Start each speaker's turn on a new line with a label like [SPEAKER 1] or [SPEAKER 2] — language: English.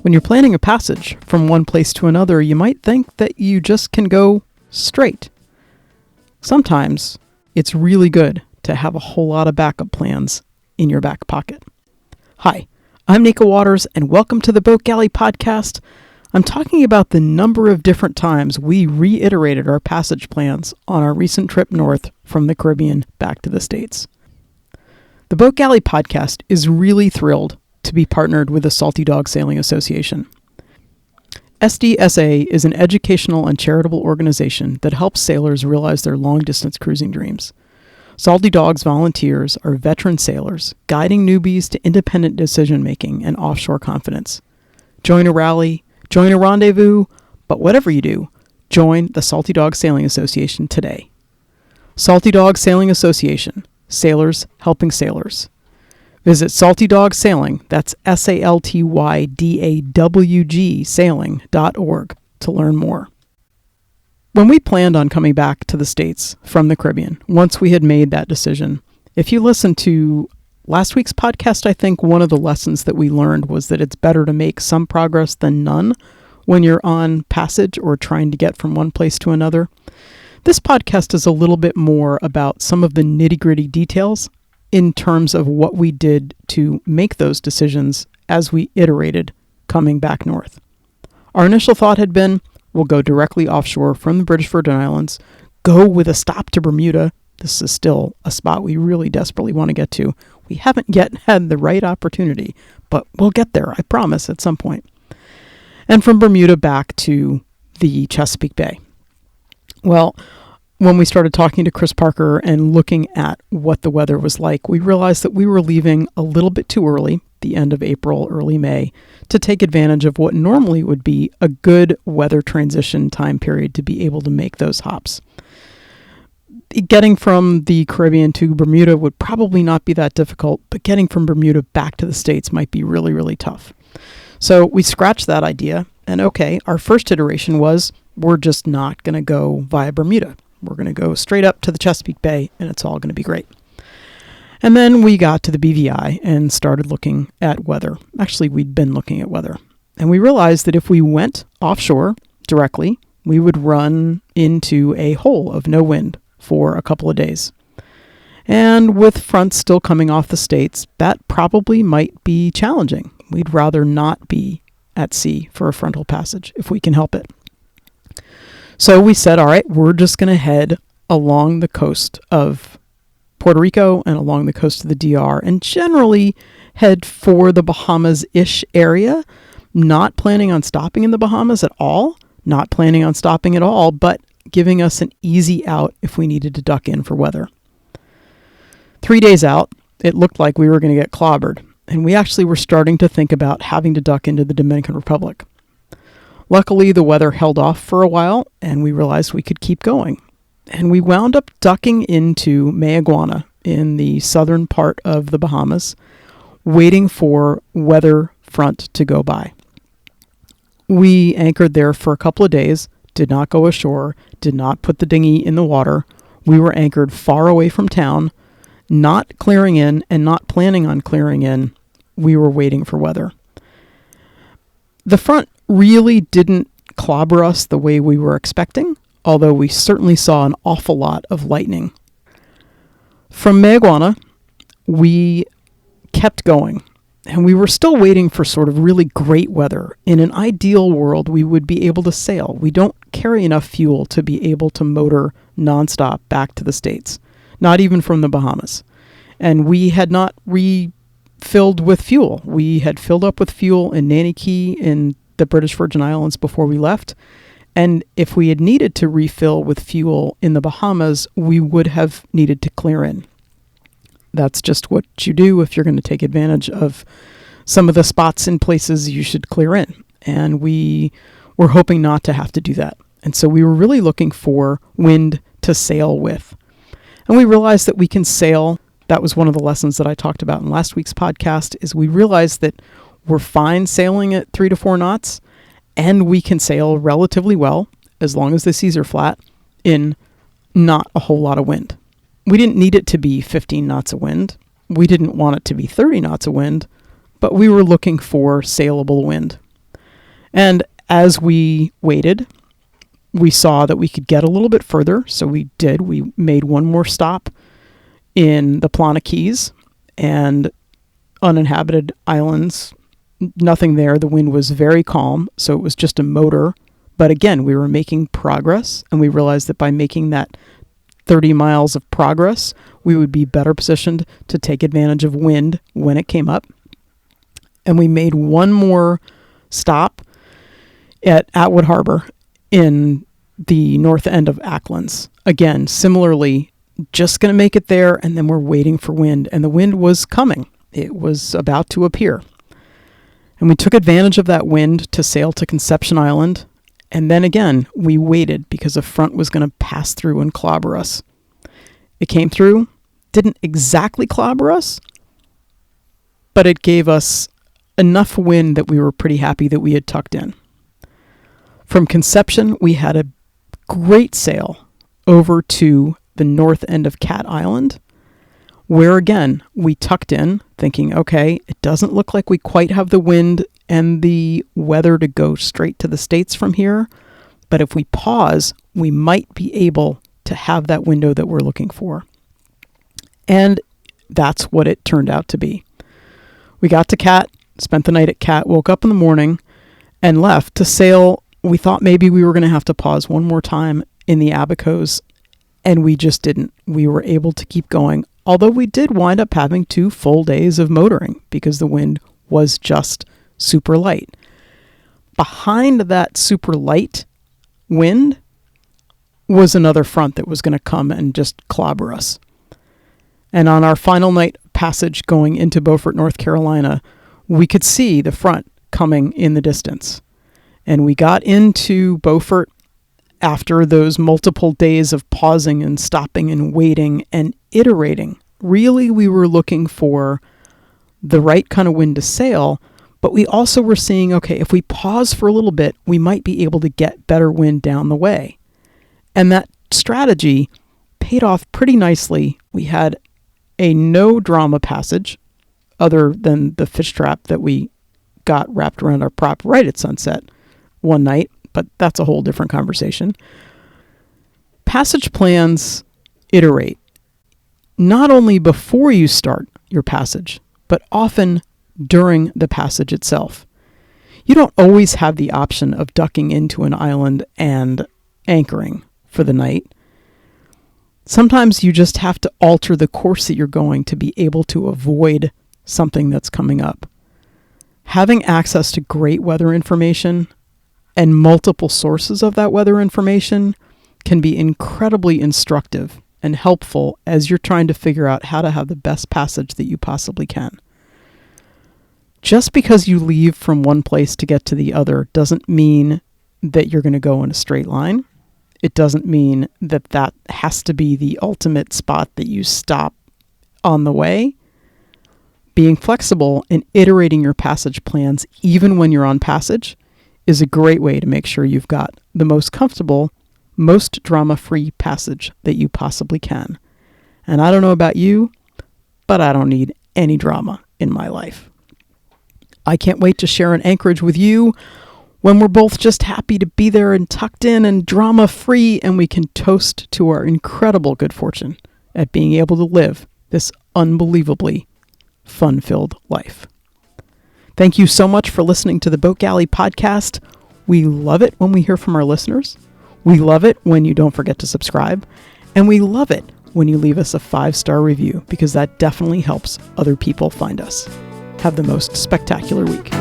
[SPEAKER 1] When you're planning a passage from one place to another, you might think that you just can go straight. Sometimes it's really good to have a whole lot of backup plans in your back pocket. Hi, I'm Nika Waters, and welcome to the Boat Galley Podcast. I'm talking about the number of different times we reiterated our passage plans on our recent trip north from the Caribbean back to the States. The Boat Galley Podcast is really thrilled to be partnered with the Salty Dog Sailing Association. SDSA is an educational and charitable organization that helps sailors realize their long-distance cruising dreams. Salty Dogs volunteers are veteran sailors, guiding newbies to independent decision-making and offshore confidence. Join a rally, join a rendezvous, but whatever you do, join the Salty Dog Sailing Association today. Salty Dog Sailing Association, sailors helping sailors. Visit Salty Dog Sailing, that's SALTYDAWG sailing.org to learn more. When we planned on coming back to the States from the Caribbean, once we had made that decision, if you listen to last week's podcast, I think one of the lessons that we learned was that it's better to make some progress than none when you're on passage or trying to get from one place to another. This podcast is a little bit more about some of the nitty-gritty details in terms of what we did to make those decisions as we iterated coming back north. Our initial thought had been, we'll go directly offshore from the British Virgin Islands, go with a stop to Bermuda. This is still a spot we really desperately want to get to. We haven't yet had the right opportunity, but we'll get there, I promise, at some point. And from Bermuda back to the Chesapeake Bay. Well, when we started talking to Chris Parker and looking at what the weather was like, we realized that we were leaving a little bit too early, the end of April, early May, to take advantage of what normally would be a good weather transition time period to be able to make those hops. Getting from the Caribbean to Bermuda would probably not be that difficult, but getting from Bermuda back to the States might be really, really tough. So we scratched that idea, and okay, our first iteration was, we're just not going to go via Bermuda. We're going to go straight up to the Chesapeake Bay, and it's all going to be great. And then we got to the BVI and started looking at weather. Actually, we'd been looking at weather. And we realized that if we went offshore directly, we would run into a hole of no wind for a couple of days. And with fronts still coming off the States, that probably might be challenging. We'd rather not be at sea for a frontal passage if we can help it. So we said, all right, we're just going to head along the coast of Puerto Rico and along the coast of the DR and generally head for the Bahamas-ish area, not planning on stopping in the Bahamas at all, not planning on stopping at all, but giving us an easy out if we needed to duck in for weather. 3 days out, it looked like we were going to get clobbered, and we actually were starting to think about having to duck into the Dominican Republic. Luckily, the weather held off for a while, and we realized we could keep going. And we wound up ducking into Mayaguana in the southern part of the Bahamas, waiting for weather front to go by. We anchored there for a couple of days, did not go ashore, did not put the dinghy in the water. We were anchored far away from town, not clearing in and not planning on clearing in. We were waiting for weather. The front really didn't clobber us the way we were expecting, although we certainly saw an awful lot of lightning. From Mayaguana, we kept going, and we were still waiting for sort of really great weather. In an ideal world, we would be able to sail. We don't carry enough fuel to be able to motor nonstop back to the States, not even from the Bahamas. And we had not refilled with fuel. We had filled up with fuel in Nanny Key in the British Virgin Islands before we left. And if we had needed to refill with fuel in the Bahamas, we would have needed to clear in. That's just what you do if you're going to take advantage of some of the spots in places you should clear in. And we were hoping not to have to do that. And so we were really looking for wind to sail with. And we realized that we can sail. That was one of the lessons that I talked about in last week's podcast, is we realized that we're fine sailing at 3 to 4 knots, and we can sail relatively well, as long as the seas are flat, in not a whole lot of wind. We didn't need it to be 15 knots of wind. We didn't want it to be 30 knots of wind, but we were looking for sailable wind. And as we waited, we saw that we could get a little bit further. So we did. We made one more stop in the Plana Keys and uninhabited islands. Nothing there. The wind was very calm. So it was just a motor. But again, we were making progress, and we realized that by making that 30 miles of progress, we would be better positioned to take advantage of wind when it came up. And we made one more stop at Atwood Harbor in the north end of Acklands. Again, similarly, just going to make it there, and then we're waiting for wind. And the wind was coming. It was about to appear. And we took advantage of that wind to sail to Conception Island. And then again, we waited because a front was going to pass through and clobber us. It came through, didn't exactly clobber us, but it gave us enough wind that we were pretty happy that we had tucked in. From Conception, we had a great sail over to the north end of Cat Island, where again, we tucked in thinking, okay, it doesn't look like we quite have the wind and the weather to go straight to the States from here. But if we pause, we might be able to have that window that we're looking for. And that's what it turned out to be. We got to Cat, spent the night at Cat, woke up in the morning and left to sail. We thought maybe we were going to have to pause one more time in the Abacos, and we just didn't. We were able to keep going, although we did wind up having 2 full days of motoring because the wind was just super light. Behind that super light wind was another front that was going to come and just clobber us. And on our final night passage going into Beaufort, North Carolina, we could see the front coming in the distance. And we got into Beaufort after those multiple days of pausing and stopping and waiting and iterating. Really, we were looking for the right kind of wind to sail, but we also were seeing, okay, if we pause for a little bit, we might be able to get better wind down the way. And that strategy paid off pretty nicely. We had a no drama passage other than the fish trap that we got wrapped around our prop right at sunset one night, but that's a whole different conversation. Passage plans iterate not only before you start your passage, but often during the passage itself. You don't always have the option of ducking into an island and anchoring for the night. Sometimes you just have to alter the course that you're going to be able to avoid something that's coming up. Having access to great weather information and multiple sources of that weather information can be incredibly instructive and helpful as you're trying to figure out how to have the best passage that you possibly can. Just because you leave from one place to get to the other doesn't mean that you're going to go in a straight line. It doesn't mean that that has to be the ultimate spot that you stop on the way. Being flexible and iterating your passage plans, even when you're on passage, is a great way to make sure you've got the most comfortable, most drama-free passage that you possibly can. And I don't know about you, but I don't need any drama in my life. I can't wait to share an anchorage with you when we're both just happy to be there and tucked in and drama-free, and we can toast to our incredible good fortune at being able to live this unbelievably fun-filled life. Thank you so much for listening to the Boat Galley podcast. We love it when we hear from our listeners. We love it when you don't forget to subscribe. And we love it when you leave us a 5-star review, because that definitely helps other people find us. Have the most spectacular week.